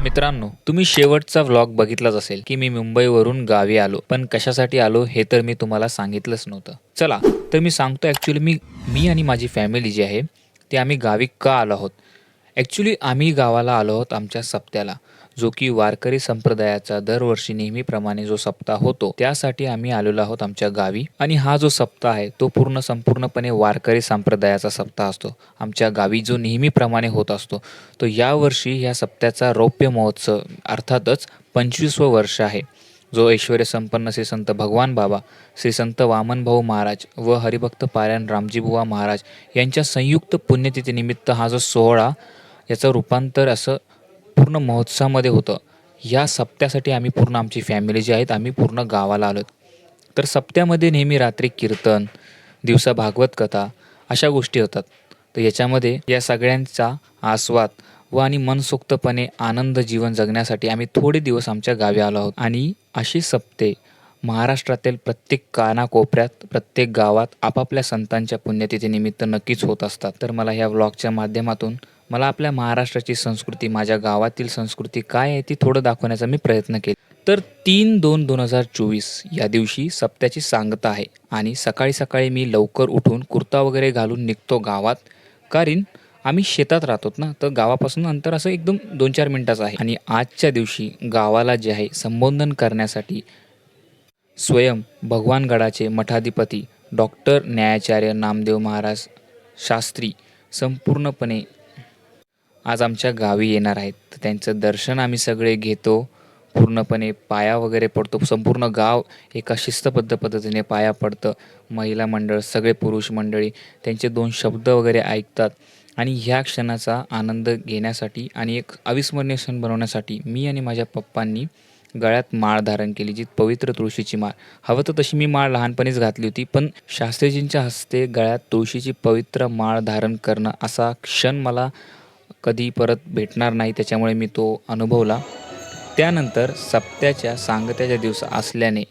मित्रांनो, तुम्ही शेवटचा व्लॉग बघितलाच असेल की मी मुंबईवरून गावी आलो. पण कशासाठी आलो हे तर मी तुम्हाला सांगितलंच नव्हतं. चला, तर मी सांगतो ॲक्चुअली मी मी आणि माझी फॅमिली जी आहे, ते आम्ही गावी का आलो आहोत. ॲक्चुअली आम्ही गावाला आलो आहोत आमच्या सप्त्याला, जो की वारकरी संप्रदायाचा दरवर्षी नेहमीप्रमाणे जो सप्ताह होतो, त्यासाठी आम्ही आलेलो आहोत आमच्या गावी. आणि हा जो सप्ताह आहे, तो संपूर्णपणे वारकरी संप्रदायाचा सप्ताह असतो. आमच्या गावी जो नेहमीप्रमाणे होत असतो. तो यावर्षी ह्या सप्त्याचा रौप्य महोत्सव अर्थातच 25वं वर्ष आहे. जो ऐश्वर्य संपन्न श्री संत भगवान बाबा, श्री संत वामनभाऊ महाराज व हरिभक्त पारायण रामजीबुवा महाराज यांच्या संयुक्त पुण्यतिथीनिमित्त हा जो सोहळा याचं रूपांतर असं पूर्ण महोत्सवामध्ये होतं. या सप्त्यासाठी आम्ही पूर्ण आमची फॅमिली जी आहेत आम्ही पूर्ण गावाला आलो. तर सप्त्यामध्ये नेहमी रात्री कीर्तन, दिवसा भागवत कथा अशा गोष्टी होतात. तर याच्यामध्ये या सगळ्यांचा आस्वाद व आणि मनसोक्तपणे आनंद जीवन जगण्यासाठी आम्ही थोडे दिवस आमच्या गावी आलो आहोत. आणि अशी सप्ते महाराष्ट्रातील प्रत्येक कानाकोपऱ्यात, प्रत्येक गावात आपापल्या संतांच्या पुण्यतिथीनिमित्त नक्कीच होत असतात. तर मला ह्या व्लॉगच्या माध्यमातून मला आपल्या महाराष्ट्राची संस्कृती, माझ्या गावातील संस्कृती काय आहे ती थोडं दाखवण्याचा मी प्रयत्न केला. तर 3/2/2024 या दिवशी सप्त्याची सांगता आहे आणि सकाळी सकाळी मी लवकर उठून कुर्ता वगैरे घालून निघतो गावात. कारण आम्ही शेतात राहतो ना, तर गावापासून अंतर असं एकदम 2-4 मिनिटाचं आहे. आणि आजच्या दिवशी गावाला जे आहे संबोधन करण्यासाठी स्वयं भगवानगडाचे मठाधिपती डॉक्टर न्यायाचार्य नामदेव महाराज शास्त्री संपूर्णपणे आज आमच्या गावी येणार आहेत. तर त्यांचं दर्शन आम्ही सगळे घेतो. पूर्णपणे पाया वगैरे पडतो. संपूर्ण गाव एका शिस्तबद्ध पद्धतीने पाया पडतं. महिला मंडळ, सगळे पुरुष मंडळी त्यांचे 2 शब्द वगैरे ऐकतात. आणि ह्या क्षणाचा आनंद घेण्यासाठी आणि एक अविस्मरणीय क्षण बनवण्यासाठी मी आणि माझ्या पप्पांनी गळ्यात माळ धारण केली, जी पवित्र तुळशीची माळ. हवं तर तशी मी माळ लहानपणीच घातली होती, पण शास्त्रीजींच्या हस्ते गळ्यात तुळशीची पवित्र माळ धारण करणं असा क्षण मला कधी परत भेटणार नाही, त्याच्यामुळे मी तो अनुभवला. त्यानंतर सप्त्याच्या सांगत्याच्या दिवस असल्याने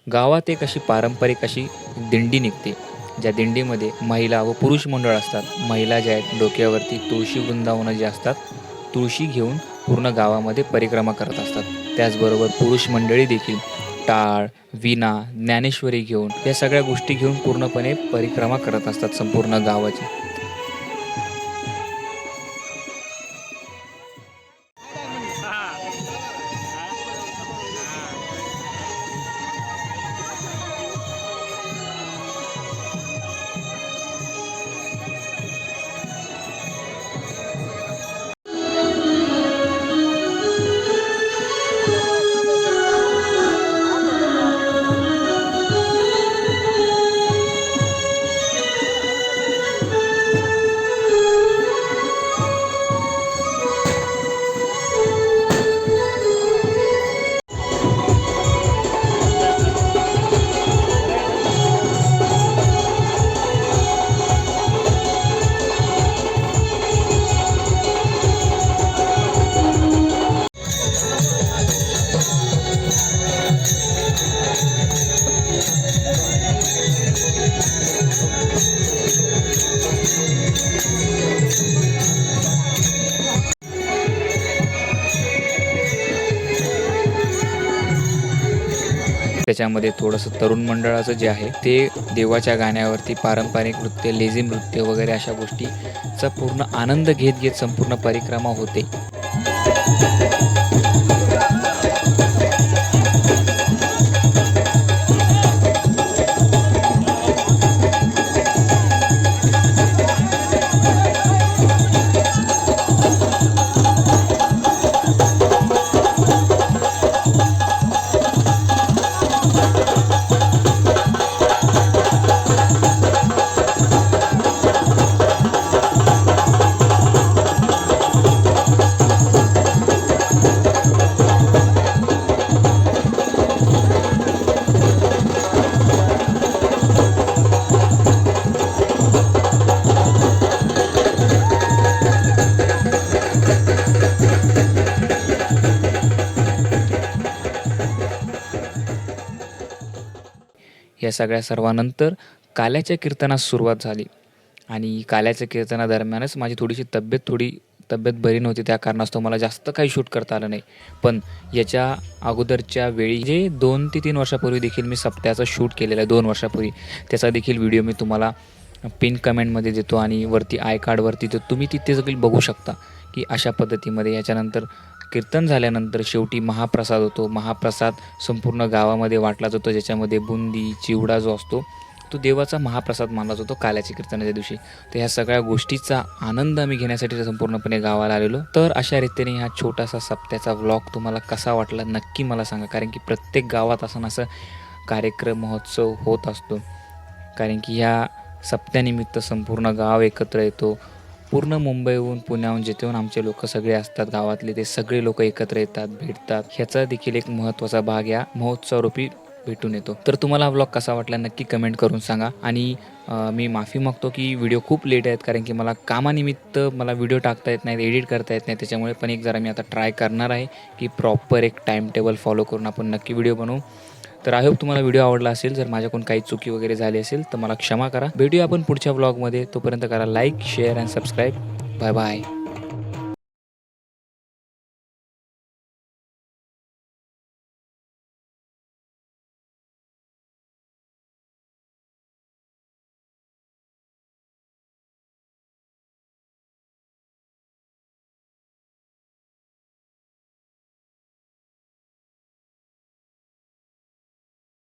गावात एक अशी पारंपरिक अशी दिंडी निघते, ज्या दिंडीमध्ये महिला व पुरुष मंडळ असतात. महिला ज्या आहेत डोक्यावरती तुळशी वृंदावनं जे असतात, तुळशी घेऊन पूर्ण गावामध्ये परिक्रमा करत असतात. त्याचबरोबर पुरुष मंडळी देखील टाळ, विणा, ज्ञानेश्वरी घेऊन या सगळ्या गोष्टी घेऊन पूर्णपणे परिक्रमा करत असतात संपूर्ण गावाची. त्याच्यामध्ये थोडंसं तरुण मंडळाचं जे आहे ते देवाच्या गाण्यावरती पारंपरिक नृत्य, लेझिम नृत्य वगैरे अशा गोष्टीचा पूर्ण आनंद घेत घेत संपूर्ण परिक्रमा होते. या सगळ्या सर्वानंतर काल्याच्या कीर्तनास सुरुवात झाली. आणि काल्याच्या कीर्तनादरम्यानच माझी थोडीशी तब्येत थोडी तब्येत बरी नव्हती, त्या कारणास्तव मला जास्त काही शूट करता आलं नाही. पण याच्या अगोदरच्या वेळी जे 2 ते 3 वर्षापूर्वी देखील मी सप्त्याचं शूट केलेलं आहे, 2 वर्षापूर्वी. त्याचा देखील व्हिडिओ मी तुम्हाला पिन कमेंटमध्ये देतो आणि वरती आय कार्डवरती देतो. तुम्ही तिथे देखील बघू शकता की अशा पद्धतीमध्ये याच्यानंतर कीर्तन झाल्यानंतर शेवटी महाप्रसाद होतो. महाप्रसाद संपूर्ण गावामध्ये वाटला जातो, ज्याच्यामध्ये बुंदी, चिवडा जो असतो तो देवाचा महाप्रसाद मानला जातो काल्याच्या कीर्तनाच्या दिवशी. तर ह्या सगळ्या गोष्टीचा आनंद आम्ही घेण्यासाठी संपूर्णपणे गावाला आलेलो. तर अशा रीतीने हा छोटासा सप्त्याचा व्लॉग तुम्हाला कसा वाटला नक्की मला सांगा, कारण की प्रत्येक गावात असं कार्यक्रम महोत्सव होत असतो. कारण की ह्या सप्त्यानिमित्त संपूर्ण गाव एकत्र येतो. पूर्ण मुंबईहून, पुण्याहून, जिथून आमचे लोक सगळे असतात गावातले, ते सगळे लोक एकत्र येतात, भेटतात. ह्याचा देखील एक महत्त्वाचा भाग या महोत्सवरूपी भेटून येतो. तर तुम्हाला हा व्लॉग कसा वाटला नक्की कमेंट करून सांगा. आणि मी माफी मागतो की व्हिडिओ खूप लेट आहेत, कारण की मला कामानिमित्त मला व्हिडिओ टाकता येत नाहीत, एडिट करता येत नाही. त्याच्यामुळे पण एक जरा मी आता ट्राय करणार आहे की प्रॉपर एक टाईम टेबल फॉलो करून आपण नक्की व्हिडिओ बनवू. तर आय होप तुम्हाला व्हिडिओ आवडला असेल. जर माझ्याकडून काही चुकी वगैरे झाली असेल तर मला क्षमा करा. भेटूया आपण पुढच्या व्लॉगमध्ये. तोपर्यंत करा like, share and subscribe. Bye bye.